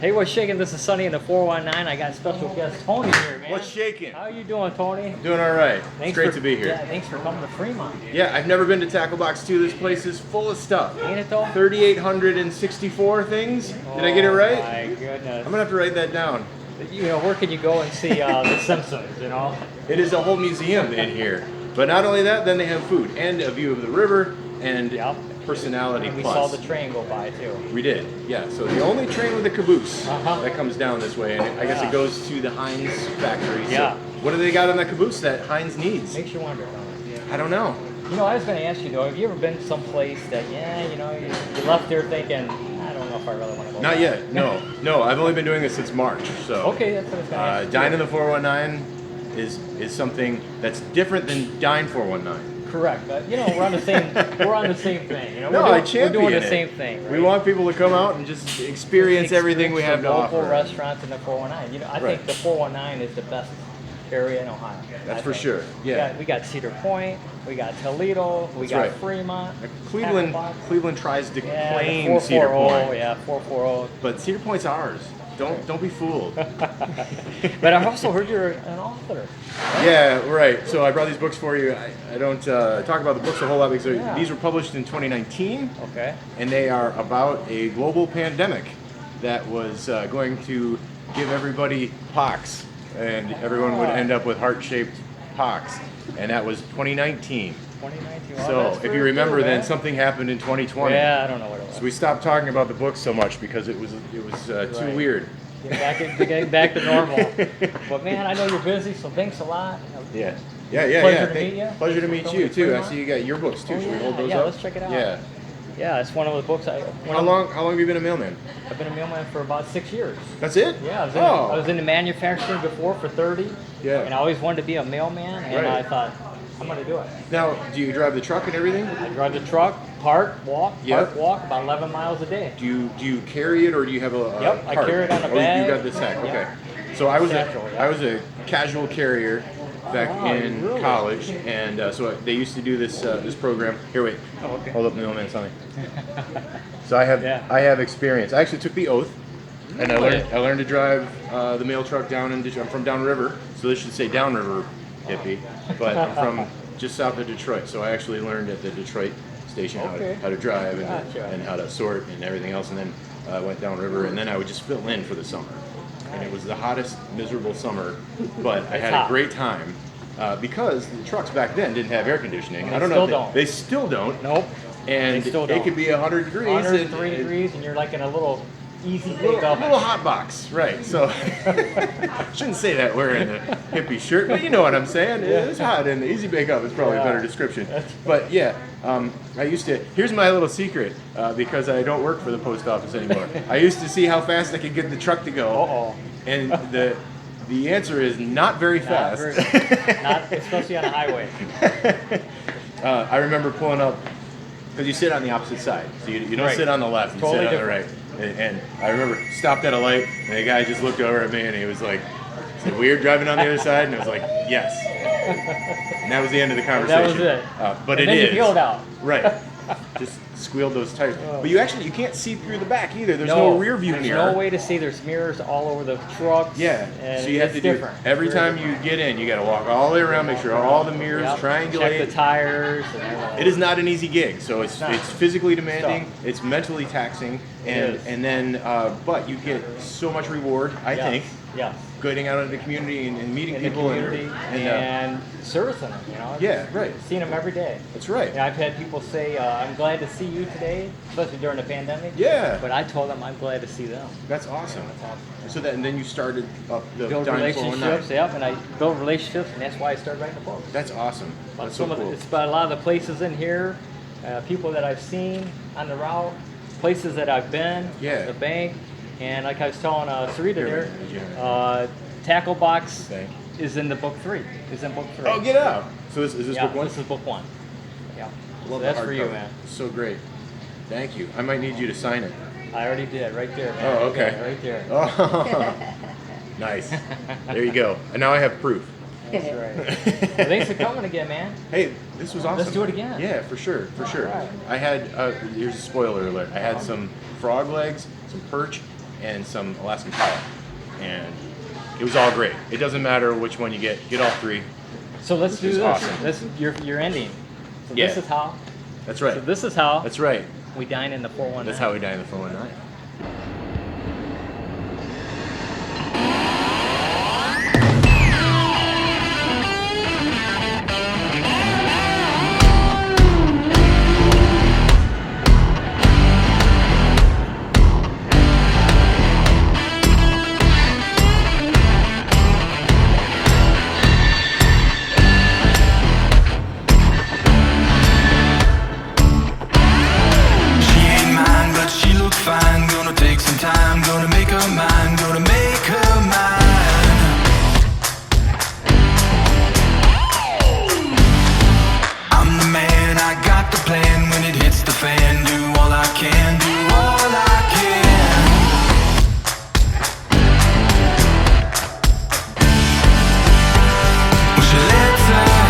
Hey, what's shaking? This is Sonny in the 419. I got special guest Tony here, man. What's shaking? How you doing, Tony? Doing all right. Thanks It's great for, to be here. Yeah, thanks for coming to Fremont. Yeah, I've never been to Tackle Box 2. This place is full of stuff. Ain't it though? 3,864 things. Did I get it right? Oh my goodness. I'm gonna have to write that down. You know, where can you go and see The Simpsons, you know? It is a whole museum in here. But not only that, then they have food and a view of the river and personality And we plus. saw the train go by, too. We did, yeah. So the only train with a caboose that comes down this way, and I guess it goes to the Heinz factory. Yeah. So what do they got on that caboose that Heinz needs? Makes you wonder, don't it? I don't know. You know, I was going to ask you, though, have you ever been someplace that, you left there thinking, I don't know if I really want to go Not back? yet, no. I've only been doing this since March, so. Okay, that's what I was going to ask you. Dine in the 419 is something that's different than Dine 419. Correct. You know, we're on the same thing. You know, No, I champion we're doing the it. same thing. Right? We want people to come out and just experience everything we have to offer. Local restaurants in the 419. You know, I think the 419 is the best area in Ohio. That's for sure. Yeah. We got Cedar Point, we got Toledo, we got Fremont. Cleveland tries to claim 440, Cedar Point. Yeah, 440. But Cedar Point's ours. Don't be fooled. But I also heard you're an author. Right? Yeah, right. So I brought these books for you. I don't talk about the books a whole lot because these were published in 2019. Okay. And they are about a global pandemic that was going to give everybody pox, and everyone would end up with heart-shaped pox. And that was 2019. 2019. So if you remember, then something happened in 2020. Yeah, I don't know what it was. So we stopped talking about the books so much because it was too weird. Get back to normal. But man, I know you're busy, so thanks a lot. Yeah. Pleasure to meet you. Pleasure to meet you too. I see you got your books too. Should we hold those up? Yeah, let's check it out. Yeah, it's one of the books How long have you been a mailman? I've been a mailman for about 6 years. That's it? Yeah, I was in the manufacturing before for 30. Yeah. And I always wanted to be a mailman, and I thought, I'm going to do it. Now, do you drive the truck and everything? I drive the truck, park, walk, about 11 miles a day. Do you carry it, or do you have a Yep, cart? I carry it on a bag. You got the sack. Yep. Okay. So I was a casual carrier back in college, and so they used to do this program. Here, wait. Oh, okay. Hold up, mailman, something. So I have experience. I actually took the oath, and I learned to drive the mail truck down in Detroit. I'm from downriver, so this should say downriver hippie, but I'm from just south of Detroit. So I actually learned at the Detroit station how to drive and how to sort and everything else, and then I went downriver, and then I would just fill in for the summer. And it was the hottest, miserable summer, but I had a great time because the trucks back then didn't have air conditioning. I don't know. They still don't. Nope. And it could be 100 degrees. 103 degrees, and you're like in a little easy bake oven. Little hot box, right? So shouldn't say that wearing a hippie shirt, but you know what I'm saying. It's hot, and the easy bake oven is probably a better description. But yeah, I used to. Here's my little secret, because I don't work for the post office anymore. I used to see how fast I could get the truck to go, and the answer is not very fast. Not especially on a highway. I remember pulling up. Because you sit on the opposite side, so you don't sit on the left, you sit on the right. And I remember stopped at a light, and the guy just looked over at me, and he was like, "Is it weird driving on the other side?" And I was like, "Yes." And that was the end of the conversation. That was it. But and it then is. You peeled out. Right. Just squealed those tires. But you can't see through the back either. There's no rear view mirror. There's no way to see. There's mirrors all over the trucks. Yeah. And so you have to do every time you get in, you got to walk all the way around, make sure all the mirrors triangulate. Check the tires. And everything. It is not an easy gig. So it's physically demanding. It's mentally taxing, and then but you get so much reward. I think. Yeah. Getting out into the community and meeting people and servicing them, you know. Yeah, right. Seeing them every day. That's right. And I've had people say, "I'm glad to see you today," especially during the pandemic. Yeah. But I told them I'm glad to see them. That's awesome. That's awesome. So and then you started up the build relationships. Yep, and I build relationships, and that's why I started writing the book. That's awesome. That's so cool. It's about a lot of the places in here, people that I've seen on the route, places that I've been. Yeah. The bank. And like I was telling Sarita there, Tackle Box is in the book 3. Is in book 3. Oh, get out! So is this book 1? This is book 1. Yeah. Love that's the for you, man. So great. Thank you. I might need you to sign it. I already did, right there, man. Oh, okay. Right there. Oh, nice. There you go. And now I have proof. That's right. Well, thanks for coming again, man. Hey, this was awesome. Let's do it again. Yeah, for sure. Right. I had, here's a spoiler alert, I had some frog legs, some perch, and some Alaskan power, and it was all great. It doesn't matter which one you get all 3. So let's do It's this. awesome. This you're ending. So Yeah. this is how. That's right. So this is how That's right. we dine in the 419. That's how we die in the 419. Fine, gonna take some time, gonna make her mine, gonna make her mine. I'm the man, I got the plan. When it hits the fan, do all I can, do all I can. Well, she lets her